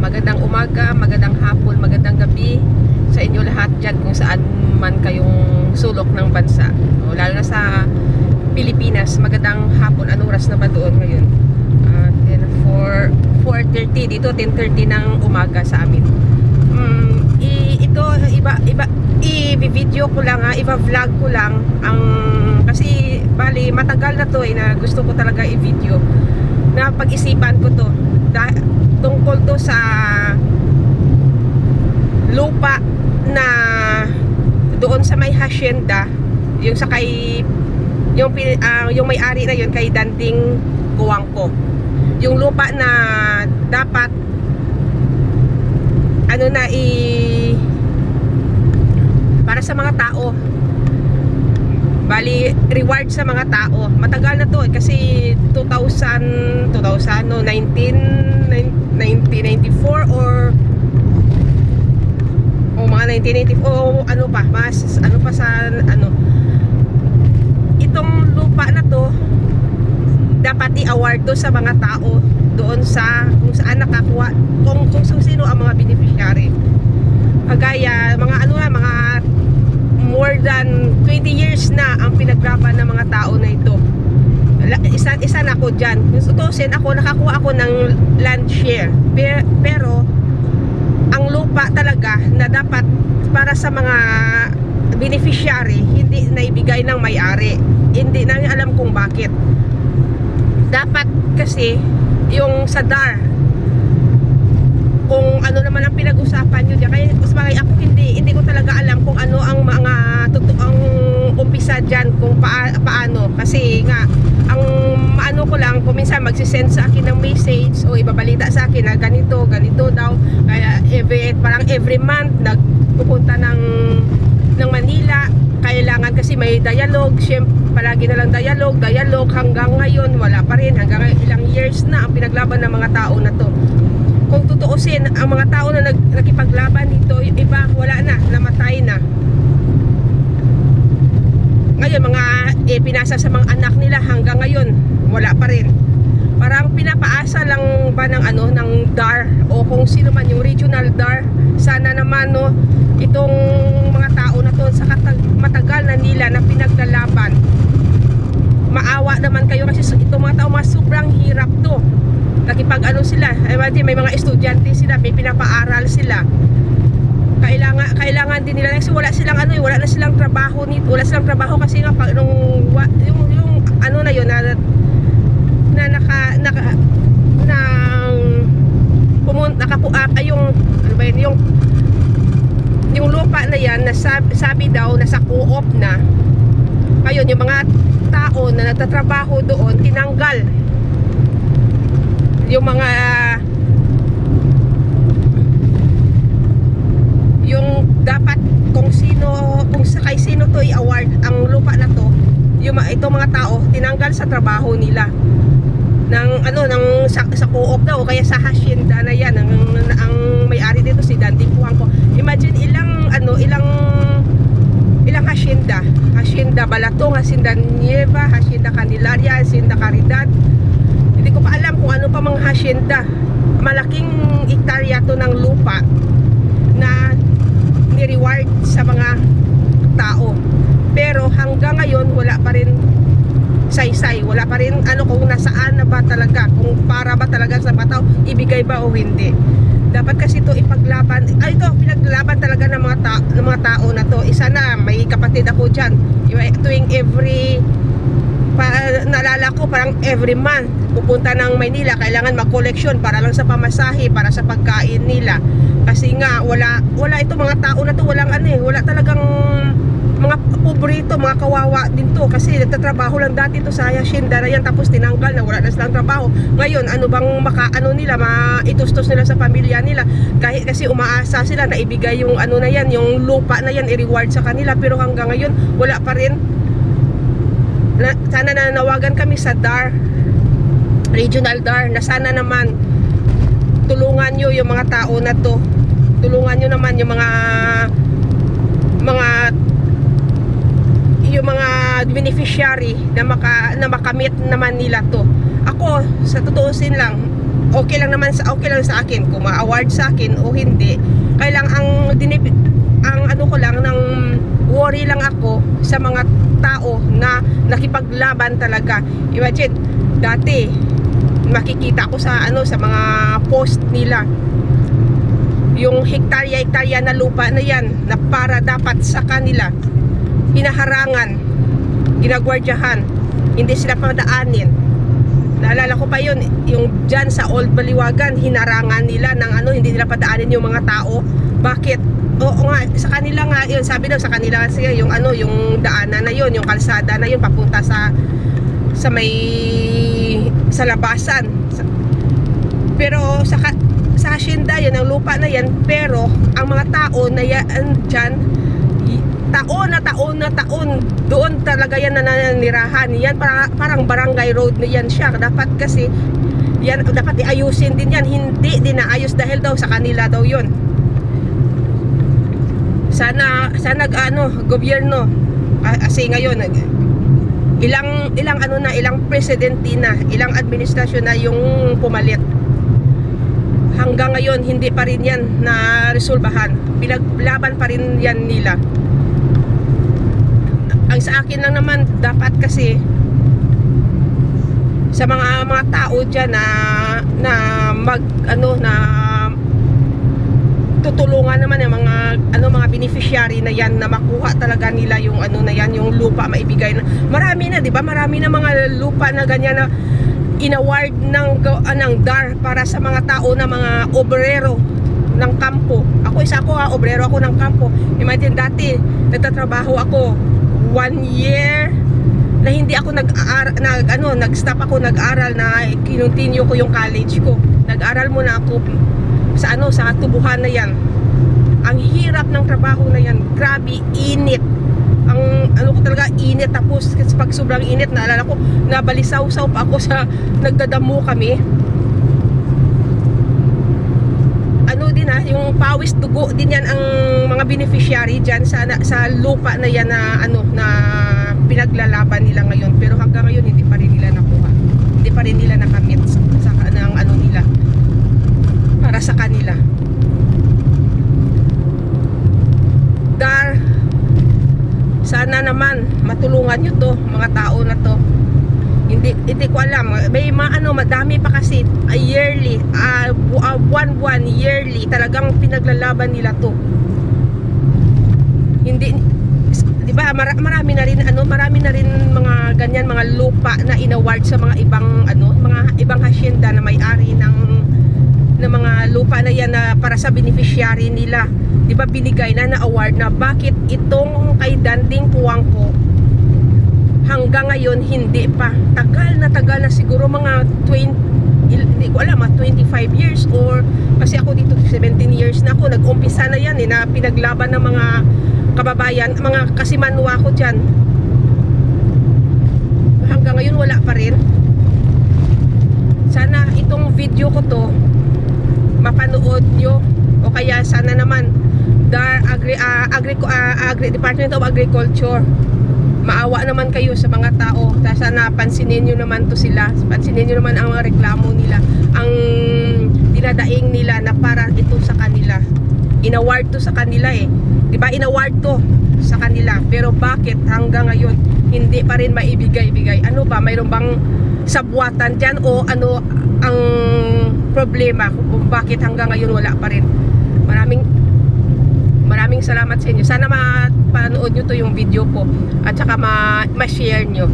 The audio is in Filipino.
Magandang umaga, magandang hapon, magandang gabi sa inyo lahat dyan kung saan man kayong sulok ng bansa. O, lalo na sa Pilipinas, magandang hapon. Anong oras na ba doon ngayon? 4:30 dito, 10:30 ng umaga sa amin. Ito, i-video ko lang i-vlog ko lang kasi bali matagal na to na gusto ko talaga i-video. Na pag-isipan ko to tungkol to sa lupa na doon sa may hacienda, yung sa kay yung may-ari na yun kay Danding Kuwangko. Yung lupa na dapat para sa mga tao, bali reward sa mga tao. Matagal na to kasi 1994 or mga 1980 ano pa sa itong lupa na to dapat i-award to sa mga tao doon sa kung saan nakakuha, kung sino ang mga beneficiary. Kagaya mga mga more than 20 years na ang pinaglaban ng mga tao na ito. Isa na ako dyan. Tutusin ako, nakakuha ako ng land share. Pero ang lupa talaga na dapat para sa mga beneficiary, hindi naibigay ng may-ari. Hindi na alam kung bakit. Dapat kasi yung sa DAR, kung ano naman ang pinag-usapan nyo dyan. Kaya ako hindi ko talaga alam kung ano ang mga totoong umpisa dyan, kung paano. Kasi nga, ang ko lang, kung minsan magsisend sa akin ng message o ibabalita sa akin na ganito daw. Kaya parang every month nagpupunta ng Manila. Kailangan kasi may dialogue. Siyempre, palagi na lang dialogue hanggang ngayon wala pa rin. Hanggang ilang years na ang pinaglaban ng mga tao na to. Kung tutuusin, ang mga tao na nakipaglaban dito, yung iba wala na, namatay na. Ngayon mga pinasa sa mga anak nila hanggang ngayon wala pa rin. Parang pinapaasa lang ba ng ng DAR o kung sino man yung regional DAR. Sana naman itong mga tao na to sa matagal na nila na pinaglalaban, maawa naman kayo kasi itong mga tao sobrang hirap to. Nakipag sila, may mga estudyante sila, may pinapaaral sila. Kailangan din nila kasi wala silang wala na silang trabaho nito. Wala silang trabaho kasi nga yung lupa na yan na sabi daw nasa co-op na. Ngayon yung mga tao na nagtatrabaho doon tinanggal yung mga yung dapat kung kay sino to i-award ang lupa na to, itong mga tao tinanggal sa trabaho nila sa co-op daw o kaya sa hacienda na yan. Ang may-ari dito si Danding Kuwangko. Imagine ilang hacienda Balatong, hacienda Nieva, hacienda Candelaria, hacienda Caridad. Hindi ko pa alam kung ano pa mga hacienda. Malaking hektarya to ng lupa na ni-reward sa mga tao. Pero hanggang ngayon wala pa rin saysay, wala pa rin kung nasaan na ba talaga, kung para ba talaga sa mga tao, ibigay ba o hindi. Dapat kasi ito ipaglaban. Pinaglaban talaga ng mga tao na to. Isa na, may kapatid ako dyan. Tuwing naalala ko, parang every month pupunta ng Maynila, kailangan mag-collection para lang sa pamasahe, para sa pagkain nila. Kasi nga wala ito mga tao na to, wala talagang mga pobrito, mga kawawa din to kasi nagtatrabaho lang dati to sa hacienda na yan, tapos tinanggal na, wala na silang trabaho. Ngayon ano bang maitustos nila sa pamilya nila, kahit kasi umaasa sila na ibigay yung na yan, yung lupa na yan i-reward sa kanila, pero hanggang ngayon wala pa rin. Sana nanawagan kami sa DAR, regional DAR, na sana naman tulungan nyo yung mga tao na to, tulungan nyo naman yung mga beneficiary na makamit naman nila to. Ako, sa tutuusin lang, okay lang sa akin kung ma-award sa akin o hindi. Kaya lang ang ano ko lang ng worry lang ako sa mga tao na nakipaglaban talaga. Imagine, dati makikita ko sa mga post nila yung hektarya na lupa na yan na para dapat sa kanila, hinaharangan, ginagwardyahan, hindi sila padaanin. Naalala ko pa yun, yung dyan sa Old Baliwagan, hinarangan nila ng hindi nila padaanin yung mga tao. Bakit? Oo nga, sa kanila nga yun, sabi daw sa kanila kasi yung yung daanan na yun, yung kalsada na yun papunta sa labasan. Pero sa hacienda yan, ang lupa na yan, pero ang mga tao na yan dyan, taon na taon doon talaga yan nananirahan. Yan parang barangay road na yan siya. Dapat kasi yan, dapat iayusin din yan. Hindi din naayos dahil daw sa kanila daw yun. Sana gobyerno, kasi ngayon ilang presidente na, ilang administrasyon na yung pumalit. Hanggang ngayon hindi pa rin yan na resolbahan. Pinaglaban pa rin yan nila. Ang sa akin lang naman, dapat kasi sa mga tao diyan na tutulungan naman yung mga beneficiary na yan na makuha talaga nila yung na yan, yung lupa maibigay na. Marami na, 'di ba? Marami na mga lupa na ganyan na inaward ng DAR para sa mga tao na mga obrero ng kampo. Isa ako obrero ako ng kampo. Imagine dati, nagtatrabaho ako 1 year na hindi ako nag-stop ako nag-aral na kinontinue ko yung college ko. Nag-aral muna ako sa tubuhan na yan. Ang hirap ng trabaho na yan. Grabe, init. Ang ko talaga, init. Tapos pag sobrang init, naalala ko, nabalisaw-saw pa ako sa nagdadamo kami. Yung pawis dugo din yan ang mga beneficiary dyan sa lupa na yan na pinaglalaban nila ngayon. Pero hanggang ngayon hindi pa rin nila nakuha, hindi pa rin nila nakamit sa nila para sa kanila. Dar, sana naman matulungan nyo to, mga tao na to. Hindi ko alam, may madami pa kasi yearly, buwan yearly talagang pinaglalaban nila to. Hindi, 'di ba, marami na rin mga ganyan, mga lupa na inaward sa mga ibang hacienda na may-ari ng mga lupa na yan na para sa beneficiary nila. 'Di ba binigay na award na? Bakit itong kay Danding Puangko hanggang ngayon hindi pa? Tagal na siguro mga 25 years, or kasi ako dito 17 years na ako, nag-umpisa na yan na pinaglaban ng mga kababayan, mga kasimanwa ko dyan. Hanggang ngayon wala pa rin. Sana itong video ko to mapanood nyo, o kaya sana naman Department of Agriculture, maawa naman kayo sa mga tao. Sana pansinin nyo naman to sila. Pansinin nyo naman ang mga reklamo nila, ang dinadaing nila na para ito sa kanila. Inaward to sa kanila diba, inaward to sa kanila, pero bakit hanggang ngayon hindi pa rin maibigay? Ano ba, mayroon bang sabwatan dyan, o ang problema kung bakit hanggang ngayon wala pa rin? Maraming salamat sa inyo. Sana mapanood nyo to yung video ko, at saka ma-share nyo.